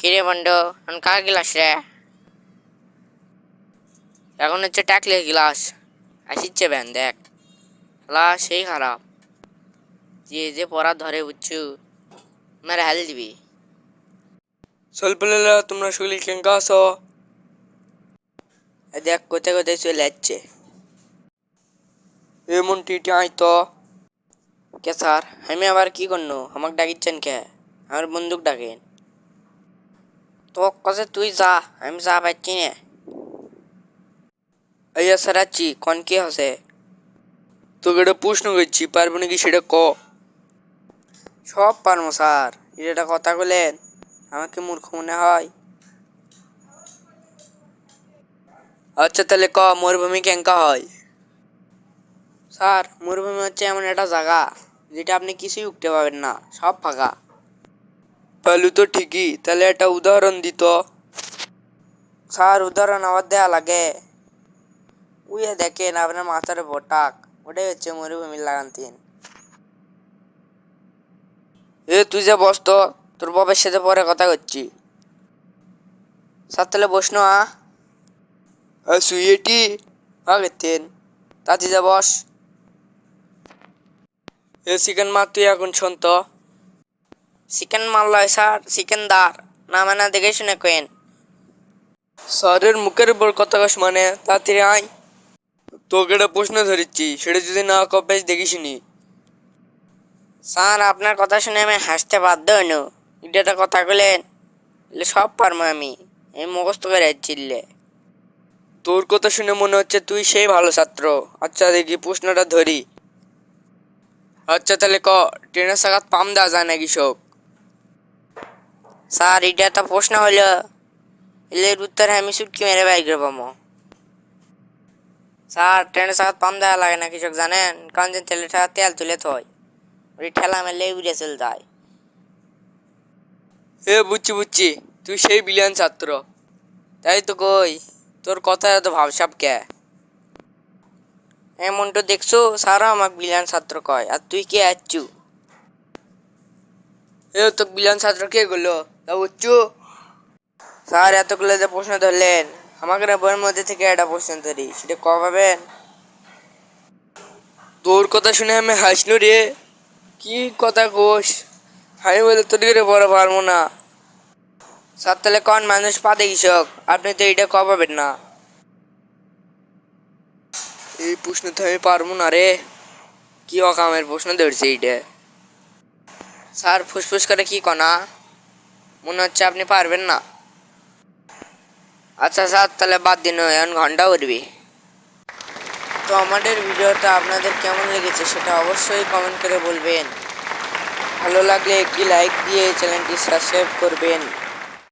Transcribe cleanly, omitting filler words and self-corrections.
কিরে বন্ডু, এখন কার গ্লাস রে? এখন হচ্ছে টাকলে গ্লাস আসিচ্ছে ব্যান দেখ হলা সেই খারাপ যে যে পড়া ধরে বুঝছু মেরে হাল দিবি। সলপলেলা তোমরা শরীর কেঙ্কা আছো? দেখ কোথায় কোথায় চলে যাচ্ছে। এমন টিটি আই তো কে স্যার, আমি আবার কি করনো? আমাকে ডাকিচ্ছেন কে? আমার বন্দুক ডাকেন তো কছে তুই যা, আমি যা পাচ্ছি না। এই সারাচ্ছি কন কি হসে? তোকে একটা প্রশ্ন করছি, পারবো নাকি সেটা ক। সব পারমো স্যার, এটা কথা বলেন আমাকে মূর্খ মনে হয়? আচ্ছা তাহলে ক, মরুভূমি কেঙ্কা হয়? স্যার, মরুভূমি হচ্ছে এমন একটা জায়গা যেটা আপনি কিছুই উঠতে পারবেন না, সব ফাঁকা। পালু তো ঠিকই, তাহলে একটা উদাহরণ দিত। স্যার, উদাহরণ আবার দেয়া লাগে? উইয়ে দেখেন আপনার মাথার উপর টাক, ওটাই হচ্ছে মরুভূমির লাগান্তিন। তুই যে বস তো, তোর বাবার সাথে পরে কথা করছি। স্যার তাহলে বস না। আর সুইয়েটি আগেতেন তাতে যা বস। চিকেন মা তুই এখন শোন তো। চিকেন মাল লয় স্যার, চিকেনদার না মানে দেখে শুনে কেন। স্যারের মুখের উপর কথা কস মানে তাড়াতাড়ি আয়। তোকে একটা প্রশ্ন ধরিচ্ছি, সেটা যদি না কপেস দেখিসনি। স্যার, আপনার কথা শুনে আমি হাসতে বাধ্য হইন। এটা কথা কইলেন সব পারবো আমি মুখস্থ করে চিল্লে। তোর কথা শুনে মনে হচ্ছে তুই সেই ভালো ছাত্র। আচ্ছা দেখি প্রশ্নটা ধরি। আচ্ছা তাহলে ক, ট্রেনের সাকাত পাম দেওয়া যায় নাকি সব? স্যার, এটা একটা প্রশ্ন হইল, এর উত্তরে আমি চুটকি মেরে বাইর করে পাবো। স্যার, ট্রেনের সাথে পাম দেওয়া লাগে না কৃষক জানেন? কারণ যে তেলের সাথে তেল তুলে থয়, ওই ঠেলা মেলে উড়ে চলে যায়। বুঝছি বুঝছি, তুই সেই বিলিয়ন ছাত্র। তাই তো কই, তোর কথা এত ভাবসাব কে? এমন তো দেখছো, স্যারও আমাকে বিলিয়ন ছাত্র কয়, আর তুই কে আচ্ছু? তো বিলিয়ন ছাত্র কে গেলো তা বুঝছু? স্যার, এতগুলো যে প্রশ্ন ধরলেন, আমাকে বইয়ের মধ্যে থেকে একটা প্রশ্ন ধরি, সেটা ক পাবেন? তোর কথা শুনে আমি হাসনু রে। কি কথা কোস? আমি বলে তোর করে বড় পারবো না। স্যার তাহলে কোন মানুষ পাতে কৃষক? আপনি তো এটা ক পাবেন না। এই প্রশ্ন তো আমি পারবো না রে। কি অকামের প্রশ্ন ধরছে এইটা। স্যার, ফুসফুস করে কি কনা? মনে হচ্ছে আপনি পারবেন না। আচ্ছা স্যার, তাহলে বাদ দিন, এখন ঘন্টা উঠবি। তো আমাদের ভিডিওটা আপনাদের কেমন লেগেছে সেটা অবশ্যই কমেন্ট করে বলবেন। ভালো লাগলে একটি লাইক দিয়ে চ্যানেলটি সাবস্ক্রাইব করবেন।